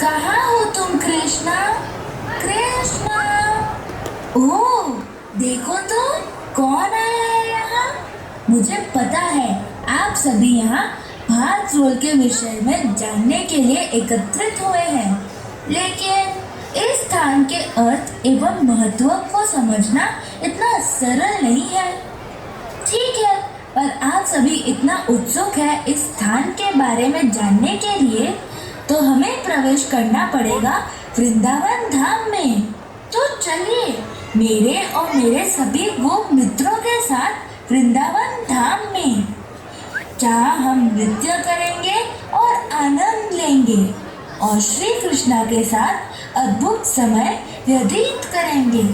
कहाँ हो तुम कृष्णा? कृष्णा, ओह देखो तो कौन आया है यहाँ। मुझे पता है आप सभी यहाँ भारत रोल के विषय में जानने के लिए एकत्रित हुए हैं, लेकिन इस स्थान के अर्थ एवं महत्व को समझना इतना सरल नहीं है। ठीक है, पर आप सभी इतना उत्सुक है इस स्थान के बारे में जानने के लिए, तो हमें प्रवेश करना पड़ेगा वृंदावन धाम में। तो चलिए मेरे और मेरे सभी गोप मित्रों के साथ वृंदावन धाम में, जहाँ हम नृत्य करेंगे और आनंद लेंगे और श्री कृष्णा के साथ अद्भुत समय व्यतीत करेंगे।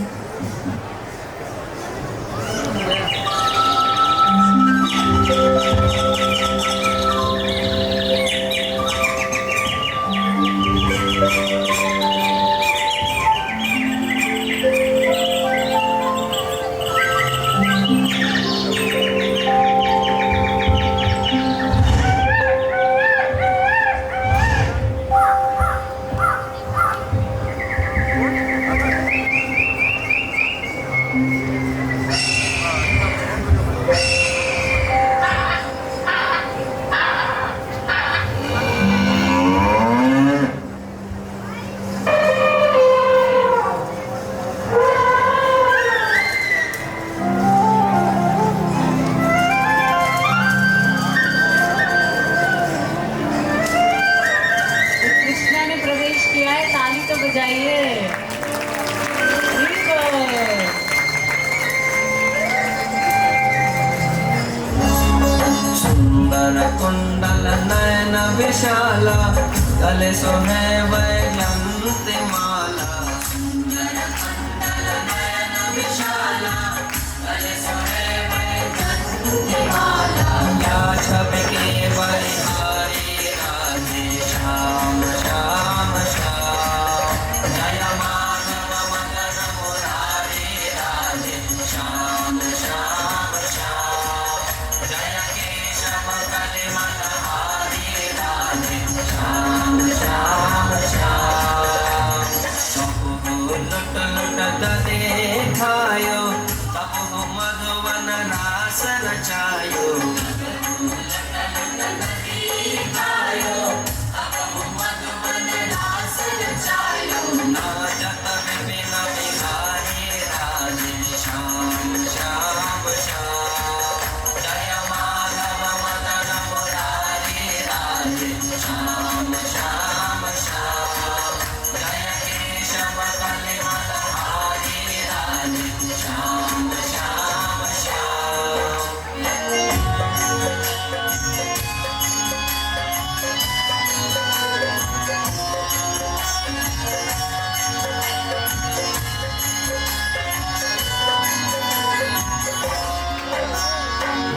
कुंडल नयन विशाला गले सोहे वैजयंती माला। सुंदर कुंडल नयन विशाला गले सोहे वैजयंती माला। क्या छवि के बलिहारी राधे श्याम श्याम श्याम। जय माधव मदन मुरारी राधे श्याम श्याम श्याम। जय केशव कलिमलहारी राधे श्याम श्याम श्याम। सबको लुट लुट देखायो, सबको मधुवन रास रचायो। नाचत विपिन बिहारी राधे श्याम श्याम श्याम। जय माधव मदन मुरारी राधे श्याम श्याम श्याम। जय केशव कलिमलहारी राधे श्याम श्याम श्याम।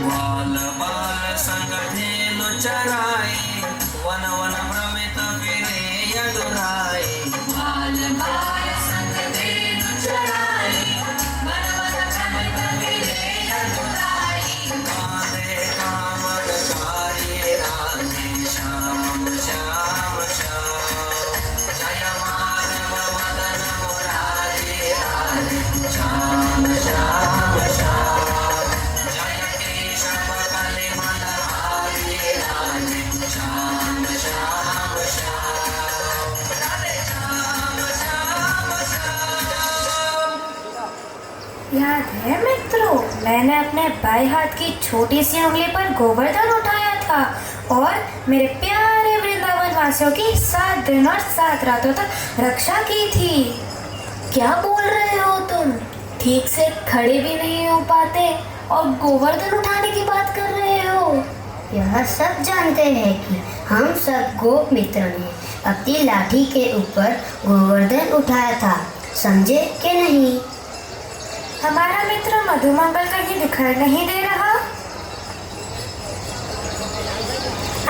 बाल बाल संग धेनु चराई, वन वन भ्रमित फिरे यदुराई। बाल बाल संग धेनु चराई, वन वन भ्रमित फिरे यदुराई। कांधे कामदधारी राधे श्याम श्याम श्याम। जय माधव मदन मुरारी राधे श्याम श्याम श्याम। जय केशव कलिमलहारी राधे श्याम श्याम श्याम। राधे श्याम श्याम श्याम। याद है मित्रों, मैंने अपने बाएं हाथ की छोटी सी उंगली पर गोवर्धन उठाया था और मेरे प्यारे वृंदावन वासियों की 7 दिन और 7 रातों तक रक्षा की थी। क्या बोल रहे हो तुम? ठीक से खड़े भी नहीं हो पाते और गोवर्धन उठाने की बात कर रहे हो? यह सब जानते हैं कि हम सब गोप मित्रों ने अपनी लाठी के ऊपर गोवर्धन उठाया था, समझे कि नहीं? हमारा मित्र मधुमंगल कहीं दिखाई नहीं दे रहा।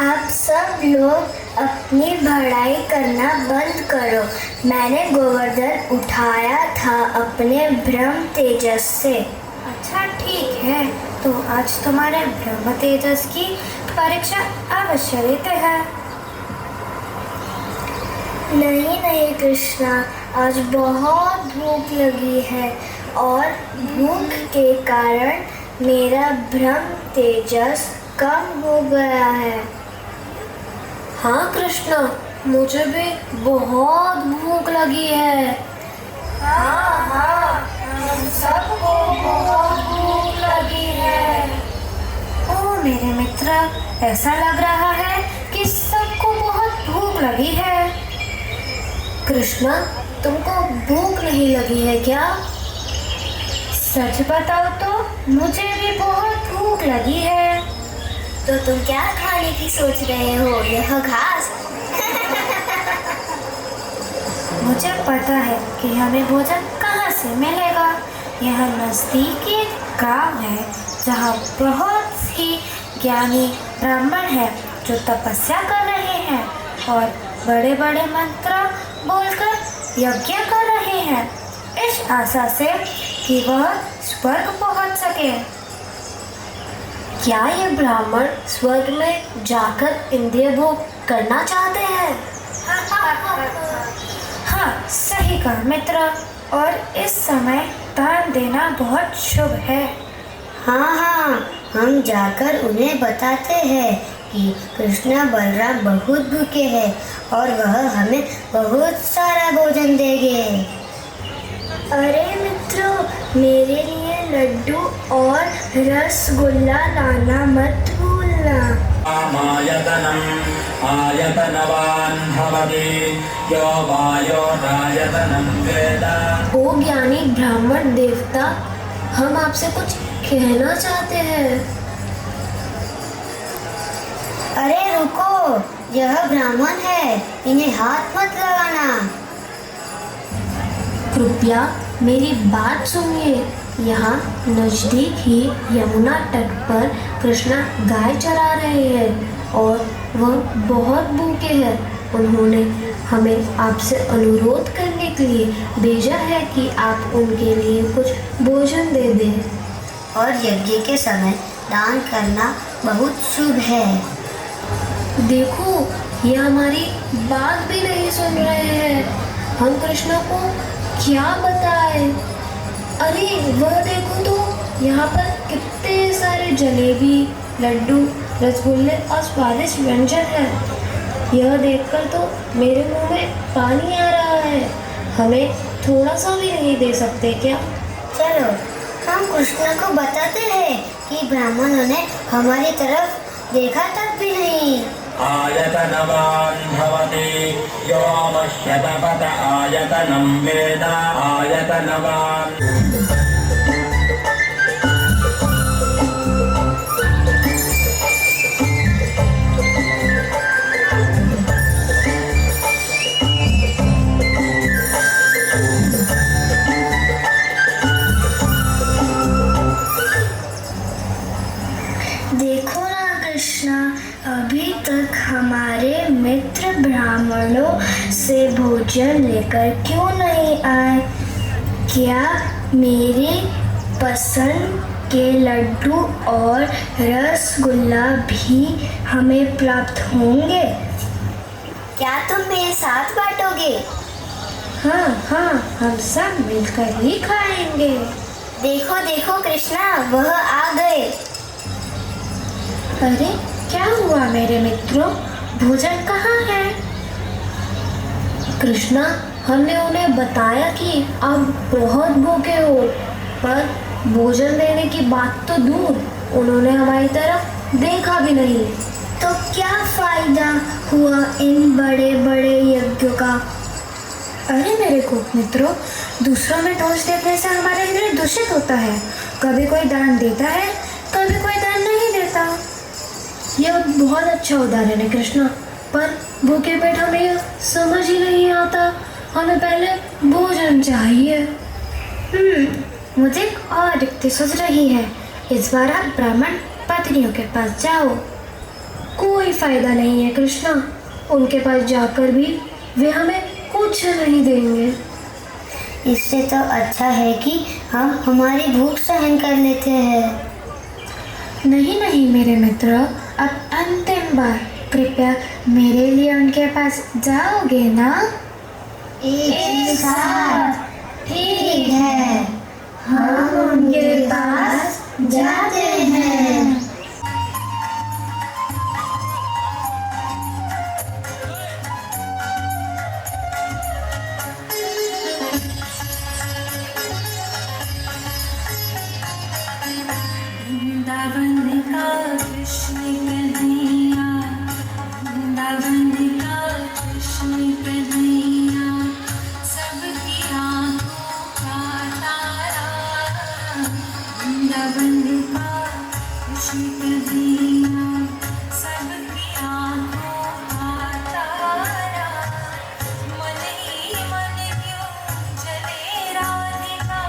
आप सब लोग अपनी भड़ाई करना बंद करो। मैंने गोवर्धन उठाया था अपने ब्रह्म तेजस से। अच्छा ठीक है, तो आज तुम्हारे ब्रह्म तेजस की परीक्षा अवश्य लेते हैं। नहीं नहीं कृष्णा, आज बहुत भूख लगी है और भूख के कारण मेरा ब्रह्म तेजस कम हो गया है। हाँ कृष्णा, मुझे भी बहुत भूख लगी है। हाँ, हम सबको बहुत भूख लगी है। ओ मेरे मित्र, ऐसा लग रहा है कि सबको बहुत भूख लगी है। कृष्णा, तुमको भूख नहीं लगी है क्या? सच बताओ तो मुझे भी बहुत भूख लगी है। तो तुम क्या खाने की सोच रहे हो? यह घास? मुझे पता है कि हमें भोजन कहाँ से मिलेगा। यह नज़दीकी एक गांव है जहाँ बहुत ही ज्ञानी ब्राह्मण हैं जो तपस्या कर रहे हैं और बड़े बड़े मंत्र बोलकर यज्ञ कर रहे हैं, इस आशा से कि वह स्वर्ग पहुँच सके। क्या ये ब्राह्मण स्वर्ग में जाकर इंद्रिय भोग करना चाहते हैं? हाँ, सही कहा मित्र। और इस समय दान देना बहुत शुभ है। हाँ, हम जाकर उन्हें बताते हैं कि कृष्णा बलराम बहुत भूखे हैं और वह हमें बहुत सारा भोजन देंगे। अरे मित्रों, मेरे लिए लड्डू और रसगुल्ला लाना मत भूलना। आयतनवान् भवति यो वायोरायतनं वेद। ओ ज्ञानी ब्राह्मण देवता, हम आपसे कुछ कहना चाहते हैं। अरे रुको, यह ब्राह्मण है, इन्हें हाथ मत लगाना। कृपया मेरी बात सुनिए। यहाँ नज़दीक ही यमुना तट पर कृष्णा गाय चरा रहे हैं और वह बहुत भूखे हैं। उन्होंने हमें आपसे अनुरोध करने के लिए भेजा है कि आप उनके लिए कुछ भोजन दे दें। और यज्ञ के समय दान करना बहुत शुभ है। देखो, ये हमारी बात भी नहीं सुन रहे हैं। हम कृष्णा को क्या बताएं? अरे वह देखो तो, यहाँ पर कितने सारे जलेबी, लड्डू, रसगुल्ले और स्वादिष्ट व्यंजन हैं। यह देखकर तो मेरे मुंह में पानी आ रहा है। हमें थोड़ा सा भी नहीं दे सकते क्या? चलो, हम कृष्णा को बताते हैं कि ब्राह्मणों ने हमारी तरफ देखा तक भी नहीं। आयतनवान् भवति यो मह्यतपत आयतनं वेद। आयतनवान्। देखो ना कृष्णा, अभी तक हमारे मित्र ब्राह्मणों से भोजन लेकर क्यों नहीं आए? क्या मेरी पसंद के लड्डू और रसगुल्ला भी हमें प्राप्त होंगे? क्या तुम मेरे साथ बांटोगे? हाँ, हम सब मिलकर ही खाएंगे। देखो देखो कृष्णा, वह आ गए। अरे क्या हुआ मेरे मित्रों, भोजन कहाँ है? कृष्णा, हमने उन्हें बताया कि आप बहुत भूखे हो, पर भोजन देने की बात तो दूर, उन्होंने हमारी तरफ देखा भी नहीं। तो क्या फायदा हुआ इन बड़े बड़े यज्ञों का? अरे मेरे को मित्रों, दूसरों में दोष देखने से हमारा हृदय दूषित होता है। कभी कोई दान देता है, कभी कोई दान नहीं देता। यह बहुत अच्छा उदाहरण है कृष्णा, पर भूखे पेट हमें यह समझ ही नहीं आता। हमें पहले भोजन चाहिए। मुझे एक और युक्ति सूझ रही है। इस बार आप ब्राह्मण पत्नियों के पास जाओ। कोई फायदा नहीं है कृष्णा, उनके पास जाकर भी वे हमें कुछ नहीं देंगे। इससे तो अच्छा है कि हम हमारी भूख सहन कर लेते हैं। नहीं मेरे मित्र, अब अंतिम बार कृपया मेरे लिए उनके पास जाओगे ना? एक साथ ठीक है, हम उनके पास जाते हैं। वृंदावन का कृष्ण कन्हैया, वृंदावन का कृष्ण कन्हैया, सबकी आँखों का तारा। वृंदावन का कृष्ण कन्हैया, सबकी आँखों का तारा। मन ही मन क्यों चले राधिका,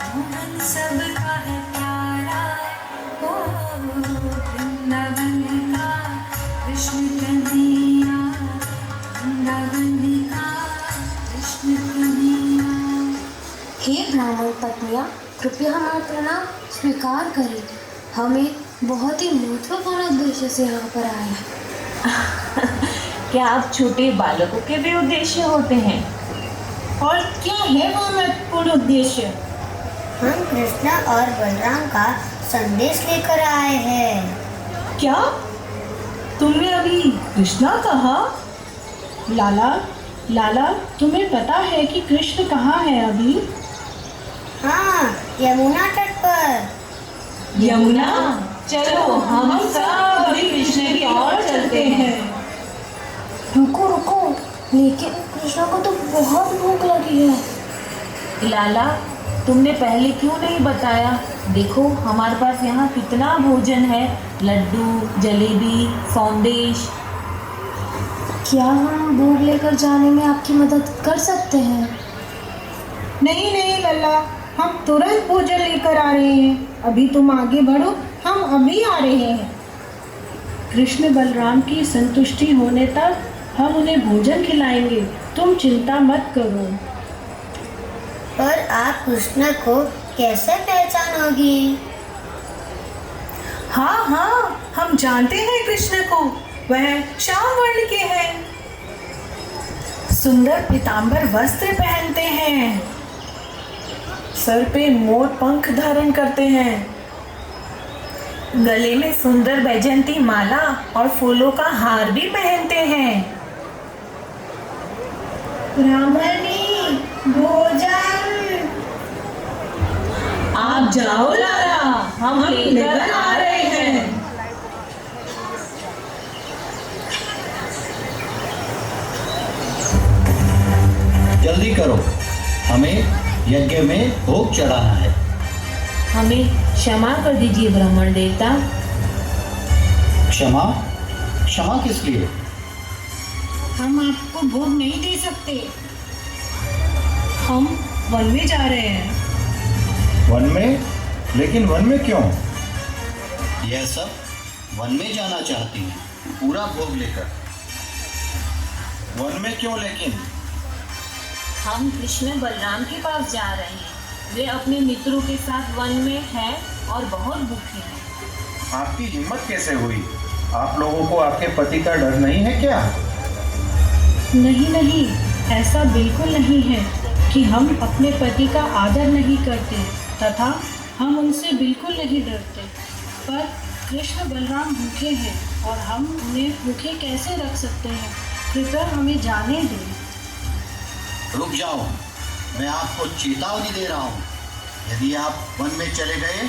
मोहन सबका है प्यारा। ओ वृंदावन का कृष्ण कन्हैया, वृंदावन का कृष्ण कन्हैया। हे ब्राह्मण पत्नियाँ, कृपया हमारा प्रणाम स्वीकार करें। हमें बहुत ही महत्वपूर्ण उद्देश्य से यहाँ पर आए हैं। क्या आप छोटे बालकों के भी उद्देश्य होते हैं? और क्या है वो महत्वपूर्ण उद्देश्य? हम कृष्णा और बलराम का संदेश लेकर आए हैं। क्या तुमने अभी कृष्णा कहा? लाला, तुम्हें पता है कि कृष्ण कहाँ है अभी? हाँ, यमुना तट पर। यमुना, चलो हम सब अभी कृष्ण की ओर चलते हैं। रुको, लेकिन कृष्णा को तो बहुत भूख लगी है। लाला, तुमने पहले क्यों नहीं बताया? देखो हमारे पास यहाँ कितना भोजन है, लड्डू, जलेबी, सौंदेश। क्या हम भोग लेकर जाने में आपकी मदद कर सकते हैं? नहीं लल्ला, हम तुरंत भोजन लेकर आ रहे हैं। अभी तुम आगे बढ़ो, हम अभी आ रहे हैं। कृष्ण बलराम की संतुष्टि होने तक हम उन्हें भोजन खिलाएंगे, तुम चिंता मत करो। पर आप कृष्ण को कैसे पहचानोगी? हाँ, हम जानते हैं कृष्ण को। वह श्याम वर्ण के हैं, सुंदर पीतांबर वस्त्र पहनते हैं, सर पे मोर पंख धारण करते हैं, गले में सुंदर बैजंती माला और फूलों का हार भी पहनते हैं। ब्राह्मणी, भोजन। आप जाओ लाला, हम लेकर आ रहे हैं। जल्दी करो, हमें यज्ञ में भोग चढ़ाना है। हमें क्षमा कर दीजिए ब्राह्मण देवता। क्षमा किस लिए? हम आपको भोग नहीं दे सकते। हम वन में जा रहे हैं। वन में? लेकिन वन में क्यों? यह सब वन में जाना चाहती हैं, पूरा भोग लेकर। वन में क्यों लेकिन? हम कृष्ण बलराम के पास जा रहे हैं। वे अपने मित्रों के साथ वन में हैं और बहुत भूखे हैं। आपकी हिम्मत कैसे हुई? आप लोगों को आपके पति का डर नहीं है क्या? नहीं, ऐसा बिल्कुल नहीं है कि हम अपने पति का आदर नहीं करते तथा हम उनसे बिल्कुल नहीं डरते। पर कृष्ण बलराम भूखे हैं और हम उन्हें भूखे कैसे रख सकते हैं? कृपया हमें जाने दें। रुक जाओ, मैं आपको चेतावनी दे रहा हूँ। यदि आप वन में चले गए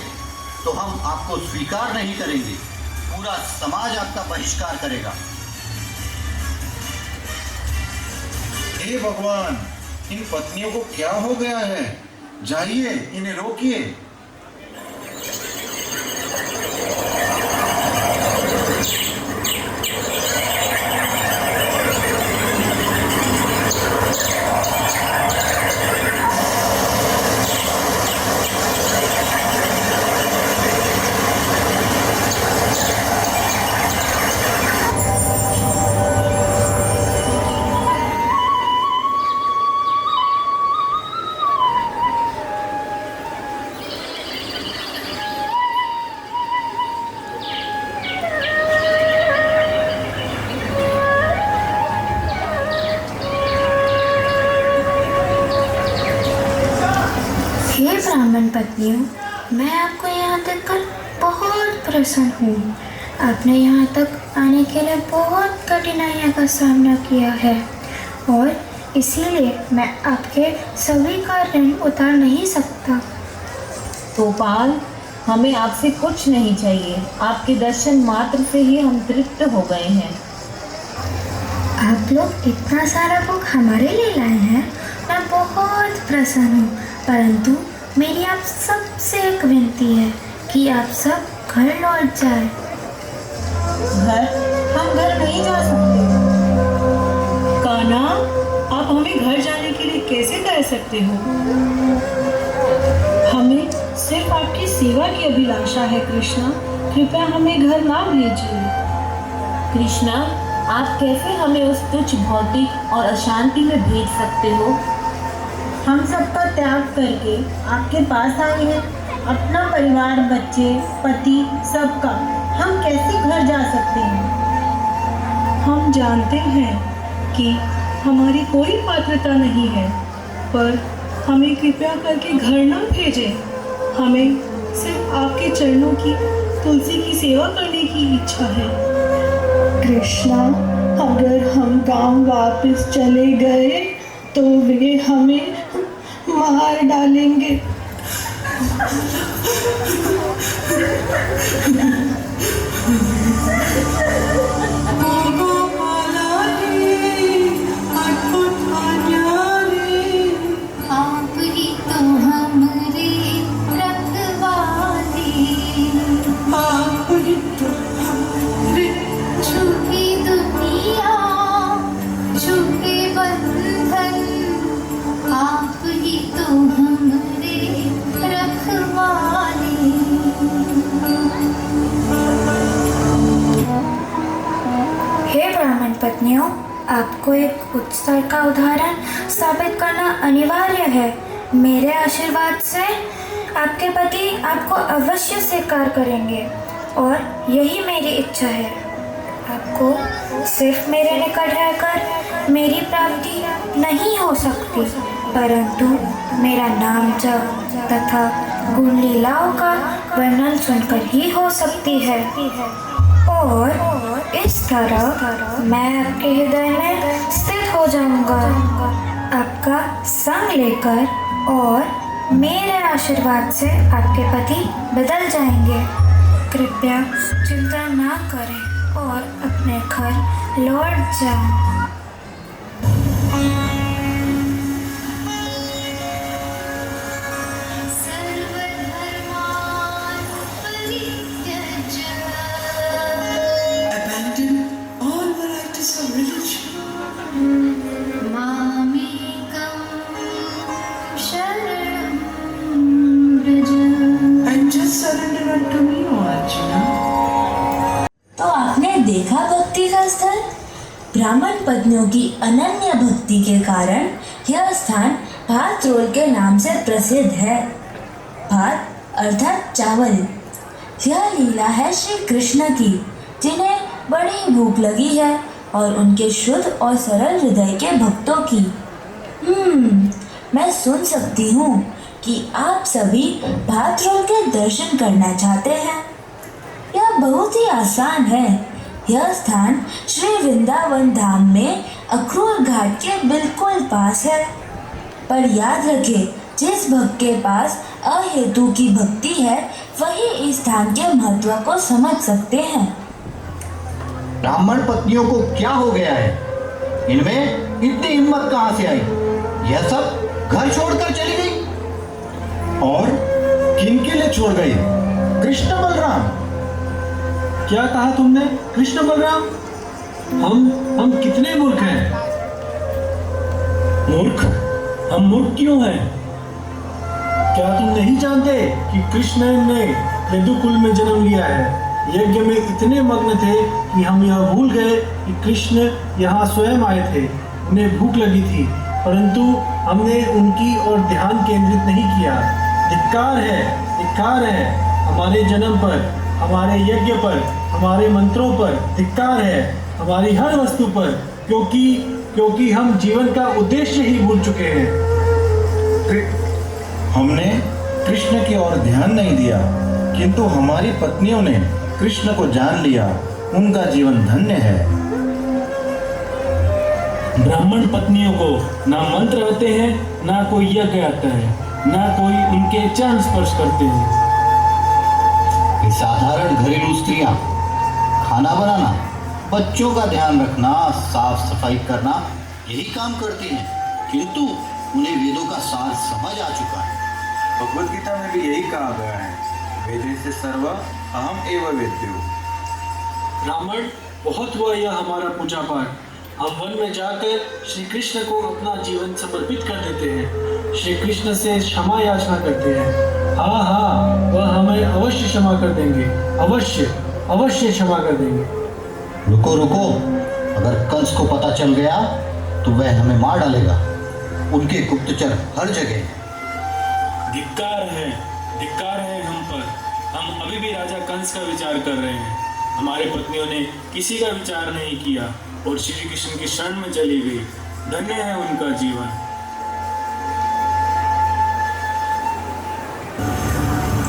तो हम आपको स्वीकार नहीं करेंगे। पूरा समाज आपका बहिष्कार करेगा। हे भगवान, इन पत्नियों को क्या हो गया है? जाइए, इन्हें रोकिए। ब्राह्मण पत्नियों, मैं आपको यहाँ देखकर बहुत प्रसन्न हूँ। आपने यहाँ तक आने के लिए बहुत कठिनाइयों का सामना किया है और इसीलिए मैं आपके सभी का ऋण उतार नहीं सकता। गोपाल, हमें आपसे कुछ नहीं चाहिए। आपके दर्शन मात्र से ही हम तृप्त हो गए हैं। आप लोग इतना सारा भोग हमारे लिए लाए हैं, मैं बहुत प्रसन्न हूँ। परंतु मेरी आप सबसे एक विनती है कि आप सब घर लौट जाए। घर? हम घर नहीं जा सकते। कान्हा, आप हमें घर जाने के लिए कैसे कह सकते हो? हमें सिर्फ आपकी सेवा की अभिलाषा है कृष्णा। कृपया हमें घर ना भेजिए। कृष्णा, आप कैसे हमें उस तुच्छ भौतिक और अशांति में भेज सकते हो? हम सबका त्याग करके आपके पास आए हैं, अपना परिवार, बच्चे, पति, सबका। हम कैसे घर जा सकते हैं? हम जानते हैं कि हमारी कोई पात्रता नहीं है, पर हमें कृपया करके घर ना भेजें। हमें सिर्फ आपके चरणों की तुलसी की सेवा करने की इच्छा है। कृष्णा, अगर हम गांव वापस चले गए तो वे हमें मार डालेंगे। आप ही तो हमारे रखवाले, झुकी दुनिया, झुके बंधन, आप ही तो हमारे रखवाले। हे ब्राह्मण पत्नियों, आपको एक उच्च स्तर का उदाहरण स्थापित करना अनिवार्य है। मेरे आशीर्वाद से आपके पति आपको अवश्य स्वीकार करेंगे और यही मेरी इच्छा है। आपको सिर्फ मेरे निकट रहकर मेरी प्राप्ति नहीं हो सकती, परंतु मेरा नाम जप तथा गुण लीलाओं का वर्णन सुनकर ही हो सकती है। और इस तरह मैं आपके हृदय में स्थित हो जाऊंगा, आपका संग लेकर, और मेरे आशीर्वाद से आपके पति बदल जाएंगे। कृपया चिंता ना करें और अपने घर लौट जाएं। Abandon all varieties of religion. And just surrender unto me, O Arjuna. तो आपने देखा भक्ति का स्थल। ब्राह्मण पत्नियों की अनन्य भक्ति के कारण यह स्थान भात रोल के नाम से प्रसिद्ध है। भात अर्थात चावल। यह लीला है श्री कृष्ण की, जिन्हें बड़ी भूख लगी है, और उनके शुद्ध और सरल हृदय के भक्तों की। मैं सुन सकती हूँ कि आप सभी भात रोल के दर्शन करना चाहते हैं। यह बहुत ही आसान है। यह स्थान श्री वृंदावन धाम में अक्रूर घाट के बिल्कुल पास है। पर याद रखें, जिस भक्त के पास अहेतु की भक्ति है, वही इस स्थान के महत्व को समझ सकते हैं। ब्राह्मण पत्नियों को क्या हो गया है? इनमें इतनी हिम्मत कहाँ से आई? यह सब घर छोड़कर चली गई। और किन के लिए छोड़ गई? कृष्ण बलराम। क्या कहा तुमने? कृष्ण बलराम? हम कितने मूर्ख हैं। मूर्ख? हम मूर्ख क्यों हैं? क्या तुम नहीं जानते कि कृष्ण ने यदुकुल में जन्म लिया है? यज्ञ में इतने मग्न थे कि हम यह भूल गए कि कृष्ण यहाँ स्वयं आए थे। उन्हें भूख लगी थी, परंतु हमने उनकी ओर ध्यान केंद्रित नहीं किया। धिक्कार है हमारे जन्म पर, हमारे यज्ञ पर, हमारे मंत्रों पर। धिक्कार है हमारी हर वस्तु पर, क्योंकि हम जीवन का उद्देश्य ही भूल चुके हैं। हमने कृष्ण की ओर ध्यान नहीं दिया, किंतु हमारी पत्नियों ने कृष्ण को जान लिया। उनका जीवन धन्य है। ब्राह्मण पत्नियों को ना मंत्र आते हैं, ना कोई यज्ञ आता है, ना कोई उनके चरण स्पर्श करते हैं। ये साधारण घरेलू स्त्रियां खाना बनाना, बच्चों का ध्यान रखना, साफ सफाई करना, यही काम करती हैं, किंतु उन्हें वेदों का सार समझ आ चुका है। भगवद गीता में भी यही कहा गया है, वेदे से सर्व अहम एव वेद्यो। ब्राह्मण, बहुत हुआ यह हमारा पूजा पाठ। हम वन में जाकर श्री कृष्ण को अपना जीवन समर्पित कर देते हैं, श्री कृष्ण से क्षमा याचना करते हैं। हाँ हाँ, वह हमें अवश्य क्षमा कर देंगे, अवश्य अवश्य क्षमा कर देंगे। रुको रुको, अगर कंस को पता चल गया तो वह हमें मार डालेगा। उनके गुप्तचर हर जगह हैं। धिक्कार है हम पर। हम अभी भी राजा कंस का विचार कर रहे हैं। हमारे पत्नियों ने किसी का विचार नहीं किया और श्री कृष्ण की शरण में चली गई। धन्य है उनका जीवन।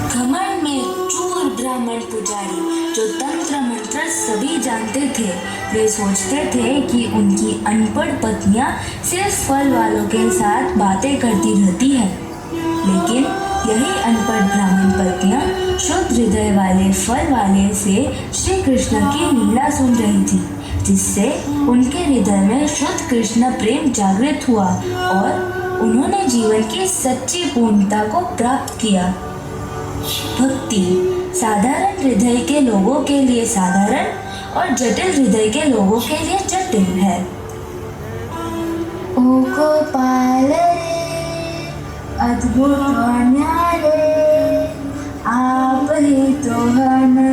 घमंड में चूर ब्राह्मण पुजारी जो तंत्र मंत्र सभी जानते थे, वे सोचते थे कि उनकी अनपढ़ पत्नियां सिर्फ फल वालों के साथ बातें करती रहती हैं। लेकिन यही अनपढ़ ब्राह्मण पत्नियां शुद्ध हृदय वाले फल वाले से श्री कृष्ण की लीला सुन रही थी, जिससे उनके हृदय में शुद्ध कृष्ण प्रेम जागृत हुआ और उन्होंने जीवन की सच्ची पूर्णता को प्राप्त किया। भक्ति साधारण हृदय के लोगों के लिए साधारण और जटिल हृदय के लोगों के लिए जटिल है। ओ गोपाल रे, अद्भुत और न्यारे, आप ही तो हमें